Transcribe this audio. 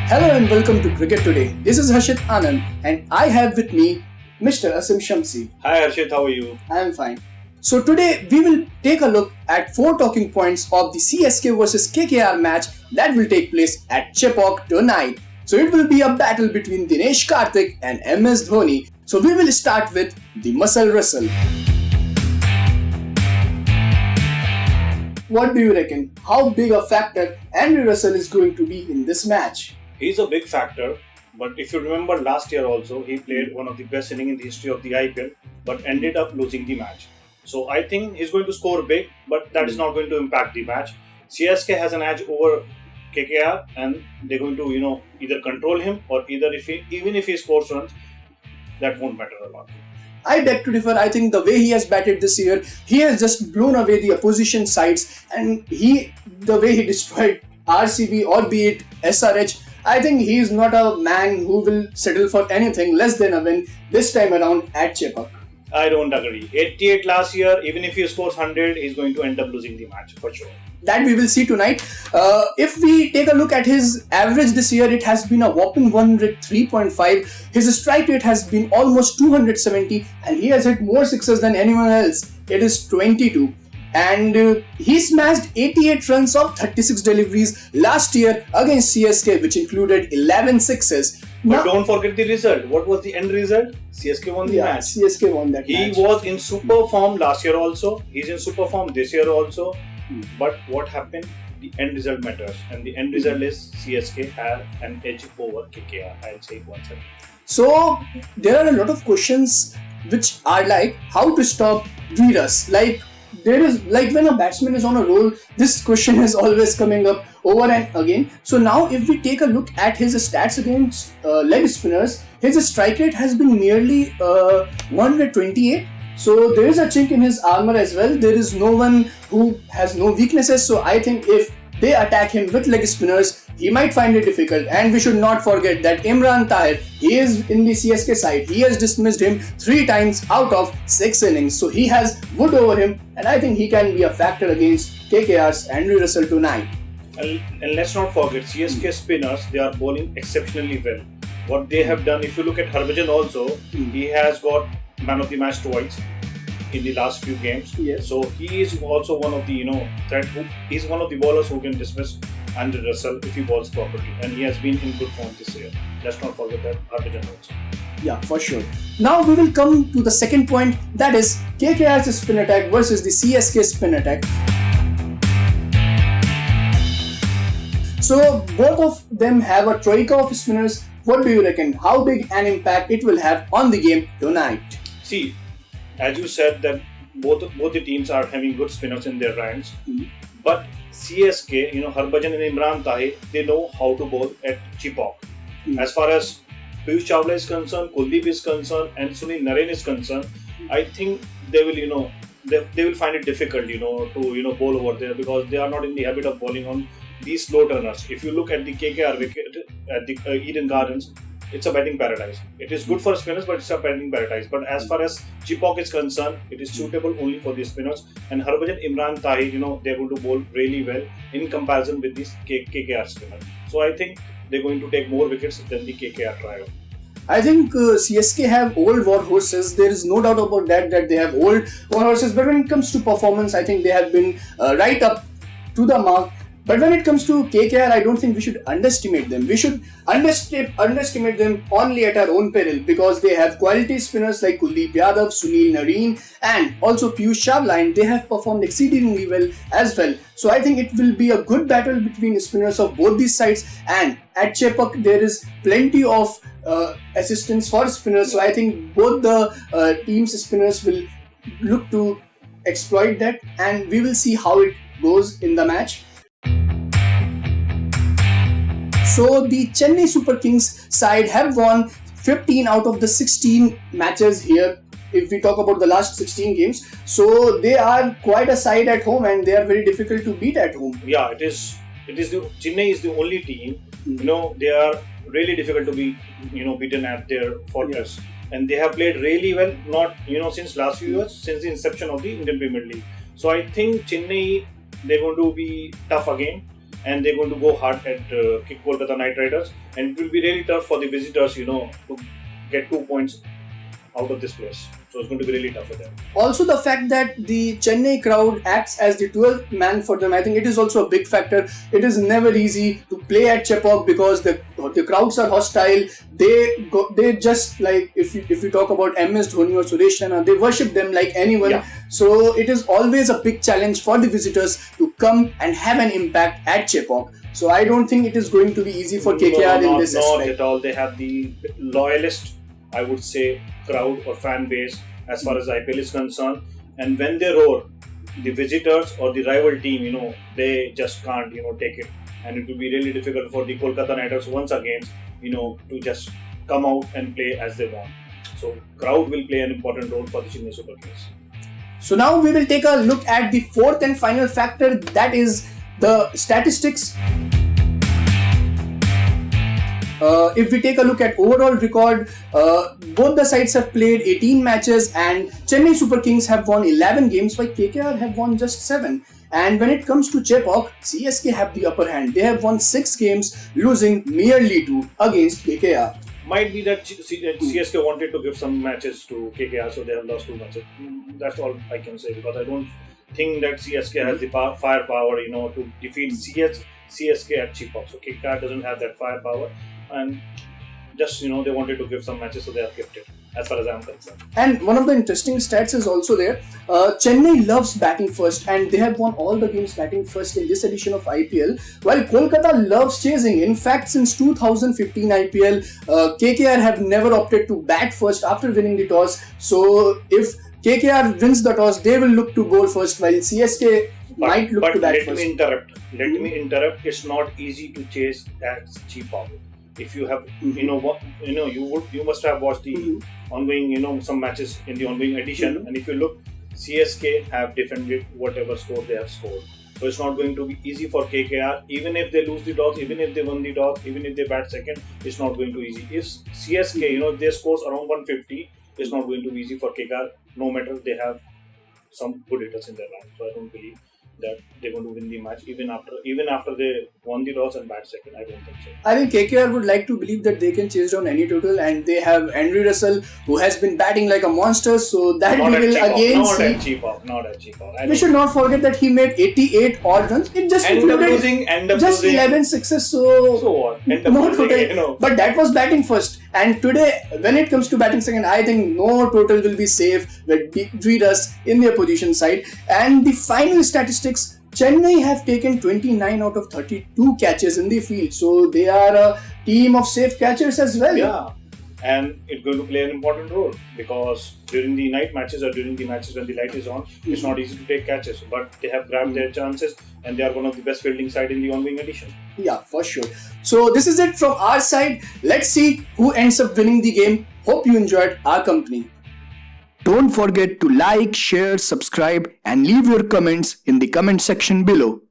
Hello and welcome to Cricket Today. This is Harshit Anand and I have with me Mr. Asim Shamsi. Hi Harshit, how are you? I am fine. So today we will take a look at 4 talking points of the CSK versus KKR match that will take place at Chepauk tonight. So it will be a battle between Dinesh Karthik and MS Dhoni. So we will start with the muscle wrestle. What do you reckon? How big a factor Andy Russell is going to be in this match? He's a big factor, but if you remember last year also, he played one of the best innings in the history of the IPL, but ended up losing the match. So I think he's going to score big, but that is not going to impact the match. CSK has an edge over KKR, and they're going to, either control him or even if he scores runs, that won't matter a lot. I beg to differ. I think the way he has batted this year, he has just blown away the opposition sides, and the way he destroyed RCB or be it SRH, I think he is not a man who will settle for anything less than a win this time around at Chepauk. I don't agree. 88 last year, even if he scores 100, he's going to end up losing the match for sure. That we will see tonight. If we take a look at his average this year, it has been a whopping 103.5. His strike rate has been almost 270 and he has hit more sixes than anyone else. It is 22. And he smashed 88 runs of 36 deliveries last year against CSK, which included 11 sixes. But don't forget the result. What was the end result? CSK won the match. CSK won that match. He was in super form last year also. He's in super form this year also. But what happened? The end result matters. And the end result is CSK have an edge over KKR. I'll say it once again. So, there are a lot of questions which are like how to stop Virus. When a batsman is on a roll, this question is always coming up over and again. So now if we take a look at his stats against leg spinners, his strike rate has been nearly 128. So there is a chink in his armour as well. There is no one who has no weaknesses. So I think if they attack him with leg spinners, he might find it difficult. And we should not forget that Imran Tahir, he is in the CSK side. He has dismissed him 3 times out of 6 innings. So he has wood over him. And I think he can be a factor against KKR's Andy Russell tonight. And let's not forget, CSK spinners, they are bowling exceptionally well. What they have done, if you look at Harbhajan also, he has got man of the match twice in the last few games. Yes. So he is also one of the he's one of the bowlers who can dismiss Andy Russell if he bowls properly, and he has been in good form this year. Let's not forget that Harbhajan also. Yeah, for sure. Now we will come to the second point, that is KKR's spin attack versus the CSK spin attack. So both of them have a troika of spinners. What do you reckon? How big an impact it will have on the game tonight? See, as you said that both the teams are having good spinners in their ranks, but CSK, Harbhajan and Imran Tahir, they know how to bowl at Chepauk. As far as Piyush Chawla is concerned, Kuldeep is concerned, and Sunil Narine is concerned, I think they will, they will find it difficult, to bowl over there because they are not in the habit of bowling on these slow turners. If you look at the KKR wicket at the Eden Gardens, it's a batting paradise. It is good for spinners, but it's a batting paradise. But as far as Chepauk is concerned, it is suitable only for the spinners. And Harbhajan, Imran Tahir, they're going to bowl really well in comparison with this KKR spinner. So I think they're going to take more wickets than the KKR trio. I think CSK have old war horses. There is no doubt about that they have old war horses. But when it comes to performance, I think they have been right up to the mark. But when it comes to KKR, I don't think we should underestimate them. We should underestimate them only at our own peril because they have quality spinners like Kuldeep Yadav, Sunil Narine and also Piyush Chawla, and they have performed exceedingly well as well. So I think it will be a good battle between spinners of both these sides, and at Chepauk there is plenty of assistance for spinners. So I think both the teams' spinners will look to exploit that, and we will see how it goes in the match. So the Chennai Super Kings side have won 15 out of the 16 matches here if we talk about the last 16 games. So they are quite a side at home and they are very difficult to beat at home. Yeah, it is. Chennai is the only team. They are really difficult to be beaten at their fortress. And they have played really well, not since last few years, since the inception of the Indian Premier League. So I think Chennai, they're going to be tough again. and they're going to go hard at Kolkata Knight Riders, and it will be really tough for the visitors, to get 2 points out of this place. So it's going to be really tough for them. Also, the fact that the Chennai crowd acts as the 12th man for them, I think it is also a big factor. It is never easy to play at Chepauk because the crowds are hostile. They just like, if you talk about MS Dhoni or Suresh Raina, they worship them like anyone. Yeah. So it is always a big challenge for the visitors to come and have an impact at Chepauk. So I don't think it is going to be easy for KKR in this aspect. Not at all. They have the loyalist, I would say, crowd or fan base as far as IPL is concerned. And when they roar, the visitors or the rival team, they just can't, take it. And it will be really difficult for the Kolkata Knight Riders once again, to just come out and play as they want. So crowd will play an important role for the Chennai Super Kings. So now we will take a look at the fourth and final factor, that is the statistics. If we take a look at overall record, both the sides have played 18 matches and Chennai Super Kings have won 11 games while KKR have won just 7. And when it comes to Chepauk, CSK have the upper hand. They have won 6 games, losing merely 2 against KKR. Might be that CSK wanted to give some matches to KKR, so they have lost 2 matches. That's all I can say, because I don't think that CSK has the firepower, to defeat CSK at Chepauk. So KKR doesn't have that firepower, and just they wanted to give some matches, so they have kept it, as far as I'm concerned. And one of the interesting stats is also there. Chennai loves batting first, and they have won all the games batting first in this edition of IPL, while Kolkata loves chasing. In fact, since 2015 IPL, KKR have never opted to bat first after winning the toss. So if KKR wins the toss, they will look to bowl first, while CSK might look to bat first. Let me interrupt. It's not easy to chase at Chepauk. If you have, you must have watched the ongoing, some matches in the ongoing edition, and if you look, CSK have defended whatever score they have scored. So it's not going to be easy for KKR. Even if they lose the toss, even if they won the toss, even if they bat second, it's not going to be easy. If CSK, if their scores around 150, it's not going to be easy for KKR. No matter they have some good hitters in their line. So I don't believe that they're going to win the match even after they won the toss and bat second. I don't think so. I think KKR would like to believe that they can chase down any total, and they have Andrew Russell, who has been batting like a monster, so that Not we at will Chepauk. again Not see. at Chepauk. We should not forget that he made 88 odd runs. It just included just 11 sixes, So what? no total. But that was batting first. And today, when it comes to batting second, I think no total will be safe with Dviras in their position side. And the final statistics, Chennai have taken 29 out of 32 catches in the field. So they are a team of safe catchers as well. Yeah. And it's going to play an important role, because during the night matches or during the matches when the light is on, it's not easy to take catches. But they have grabbed their chances, and they are one of the best fielding side in the ongoing edition. Yeah, for sure. So this is it from our side. Let's see who ends up winning the game. Hope you enjoyed our company. Don't forget to like, share, subscribe, and leave your comments in the comment section below.